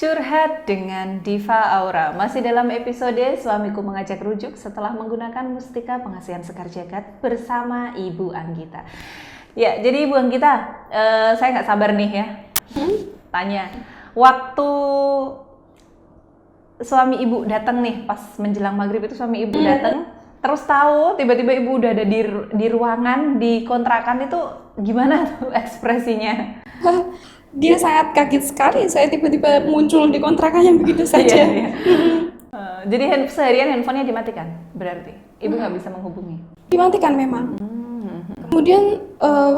Curhat dengan Diva Aura. Masih dalam episode Suamiku Mengajak Rujuk setelah menggunakan mustika pengasihan Sekar Jagad bersama Ibu Anggita. Ya, jadi Ibu Anggita, saya nggak sabar nih ya. Tanya, waktu suami Ibu datang nih, pas menjelang maghrib itu suami Ibu datang, terus tahu tiba-tiba Ibu udah ada di ruangan, di kontrakan itu gimana tuh ekspresinya? Dia sangat kaget sekali, saya tiba-tiba muncul di kontrakannya begitu saja. Iya. Jadi seharian handphonenya dimatikan, berarti Ibu nggak bisa menghubungi? Dimatikan memang. Kemudian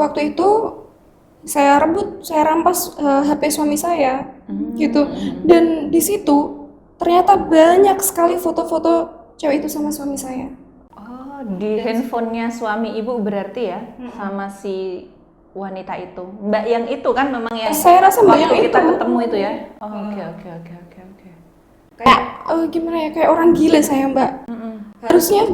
waktu itu saya rampas HP suami saya, gitu. Dan di situ ternyata banyak sekali foto-foto cewek itu sama suami saya. Oh, di handphonenya suami Ibu berarti ya, sama si wanita itu, Mbak yang itu kan memang yang Saya rasa Mbak yang waktu kita itu. ketemu itu ya. Oh, oke. Kayak gimana ya, kayak orang gila saya, Mbak. Harusnya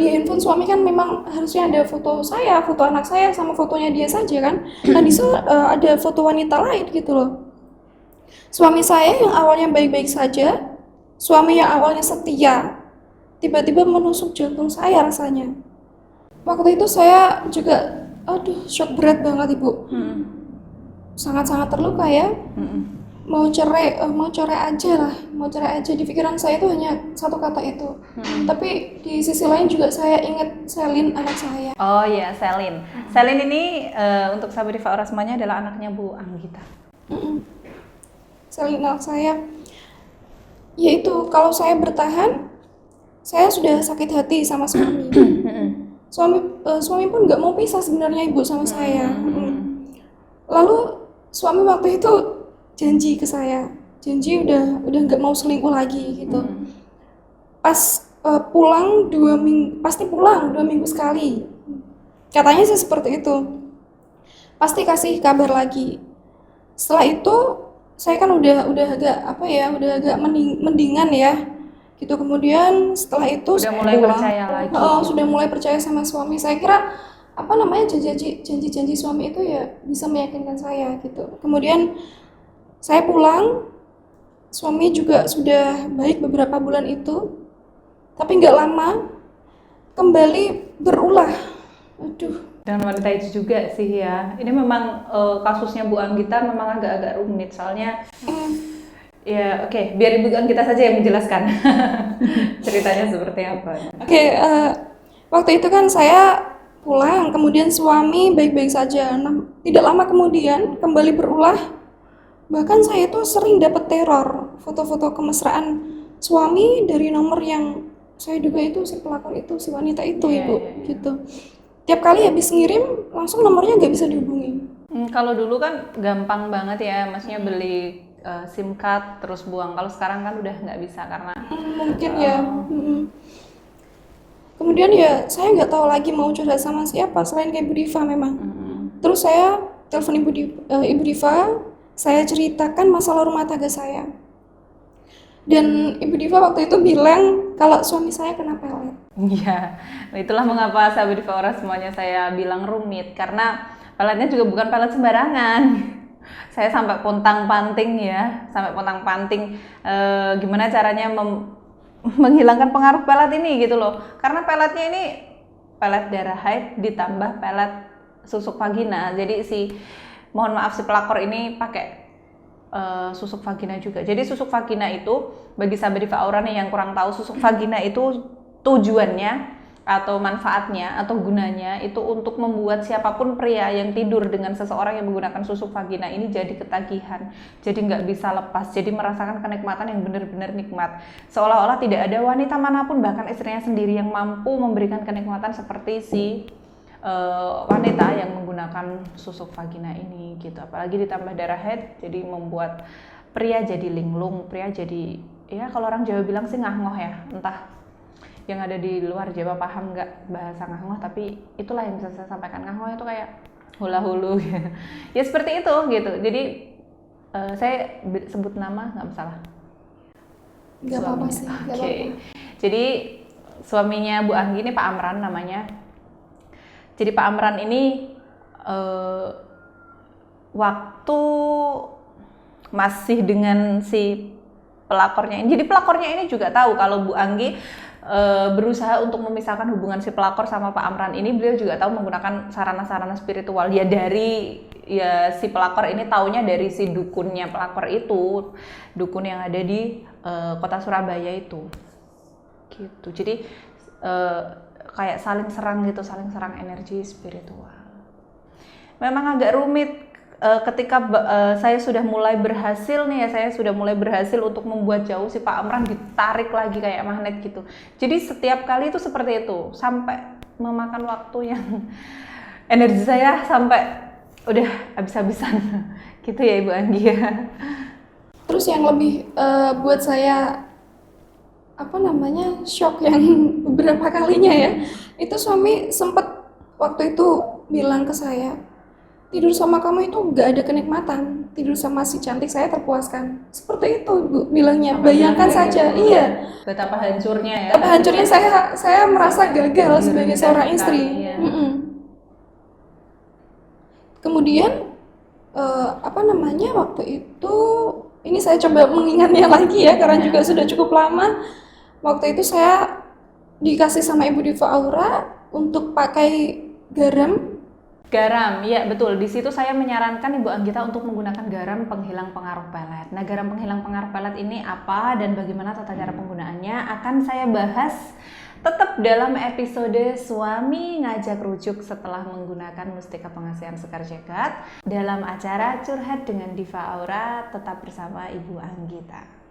di handphone suami kan memang harusnya ada foto saya, foto anak saya, sama fotonya dia saja kan. Nah di sana ada foto wanita lain gitu loh. Suami saya yang awalnya baik-baik saja, suami yang awalnya setia, tiba-tiba menusuk jantung saya rasanya. Waktu itu saya juga, shock berat banget Ibu. Sangat-sangat terluka ya. Mau cerai aja. Di pikiran saya itu hanya satu kata itu. Tapi di sisi lain juga saya ingat Selin, anak saya. Oh iya, Selin. Selin ini untuk sahabat Diva Aura semuanya adalah anaknya Bu Anggita. Selin, anak saya. Yaitu kalau saya bertahan, saya sudah sakit hati sama suami. Suami pun nggak mau pisah sebenarnya Ibu sama saya. Lalu suami waktu itu janji ke saya, udah nggak mau selingkuh lagi gitu. Pas pulang 2 minggu, pasti pulang 2 minggu sekali. Katanya sih seperti itu. Pasti kasih kabar lagi. Setelah itu saya kan udah agak mendingan ya. Gitu. Kemudian setelah itu Udah saya mulai pulang. percaya lagi. Sudah mulai percaya sama suami. Saya kira janji-janji suami itu ya bisa meyakinkan saya gitu. Kemudian saya pulang, suami juga sudah baik beberapa bulan itu, tapi nggak lama kembali berulah. Dengan wanita itu juga sih ya. Ini memang kasusnya Bu Anggita memang agak-agak rumit soalnya. Ya oke, biar Ibu Anggita saja yang menjelaskan ceritanya seperti apa. Waktu itu kan saya pulang, kemudian suami baik-baik saja. Nah, tidak lama kemudian kembali berulah. Bahkan saya tuh sering dapat teror, foto-foto kemesraan suami dari nomor yang saya duga itu si pelakor itu, si wanita itu, Ibu. Gitu. Tiap kali habis ngirim, langsung nomornya nggak bisa dihubungi. Kalau dulu kan gampang banget ya, maksudnya beli SIM card terus buang. Kalau sekarang kan udah nggak bisa karena mungkin ya. Kemudian ya saya nggak tahu lagi mau curhat sama siapa selain ke Ibu Diva memang. Terus saya telepon Ibu Diva, saya ceritakan masalah rumah tangga saya. Dan Ibu Diva waktu itu bilang kalau suami saya kena pelet. Iya, itulah mengapa sahabat Diva Aura semuanya saya bilang rumit, karena peletnya juga bukan pelet sembarangan. Saya sampai pontang-panting gimana caranya menghilangkan pengaruh pelet ini gitu loh. Karena peletnya ini pelet darah haid ditambah pelet susuk vagina. Jadi si pelakor ini pakai susuk vagina juga. Jadi susuk vagina itu bagi sahabat Diva Aura nih yang kurang tahu, susuk vagina itu tujuannya atau manfaatnya atau gunanya itu untuk membuat siapapun pria yang tidur dengan seseorang yang menggunakan susuk vagina ini jadi ketagihan, jadi nggak bisa lepas, jadi merasakan kenikmatan yang benar-benar nikmat, seolah-olah tidak ada wanita manapun bahkan istrinya sendiri yang mampu memberikan kenikmatan seperti si wanita yang menggunakan susuk vagina ini gitu. Apalagi ditambah darah haid, jadi membuat pria jadi linglung, pria jadi ya kalau orang Jawa bilang sih ngahngoh ya, entah yang ada di luar Jawa paham nggak bahasa ngahngoh, tapi itulah yang bisa saya sampaikan. Ngahngoh itu kayak hula hulu gitu. Ya seperti itu gitu. Jadi saya sebut nama nggak masalah? Nggak apa-apa sih. Oke. Jadi suaminya Bu Anggi ini Pak Amran namanya. Jadi Pak Amran ini waktu masih dengan si pelakornya ini. Jadi pelakornya ini juga tahu kalau Bu Anggi berusaha untuk memisahkan hubungan si pelakor sama Pak Amran ini. Beliau juga tahu menggunakan sarana-sarana spiritual ya, dari ya si pelakor ini taunya dari si dukunnya pelakor itu, dukun yang ada di kota Surabaya itu gitu. Jadi kayak saling serang gitu, saling serang energi spiritual. Memang agak rumit ketika saya sudah mulai berhasil nih ya, saya sudah mulai berhasil untuk membuat jauh si Pak Amran, ditarik lagi kayak magnet gitu. Jadi setiap kali itu seperti itu, sampai memakan waktu yang energi saya sampai udah habis-habisan gitu ya Ibu Anggi ya. Terus yang lebih buat saya shock yang beberapa kalinya ya, itu suami sempat waktu itu bilang ke saya, tidur sama kamu itu nggak ada kenikmatan, tidur sama si cantik saya terpuaskan. Seperti itu Bu bilangnya. Bayangkan saja, iya. Betapa hancurnya ya. Betapa hancurnya saya merasa gagal sebagai seorang istri. Iya. Kemudian waktu itu, ini saya coba mengingatnya lagi ya karena juga sudah cukup lama. Waktu itu saya dikasih sama Ibu Diva Aura untuk pakai garam. Garam, ya betul. Di situ saya menyarankan Ibu Anggita untuk menggunakan garam penghilang pengaruh pelet. Nah, garam penghilang pengaruh pelet ini apa dan bagaimana tata cara penggunaannya akan saya bahas tetap dalam episode Suami Ngajak Rujuk setelah menggunakan Mustika Pengasihan Sekar Jagat dalam acara Curhat dengan Diva Aura. Tetap bersama Ibu Anggita.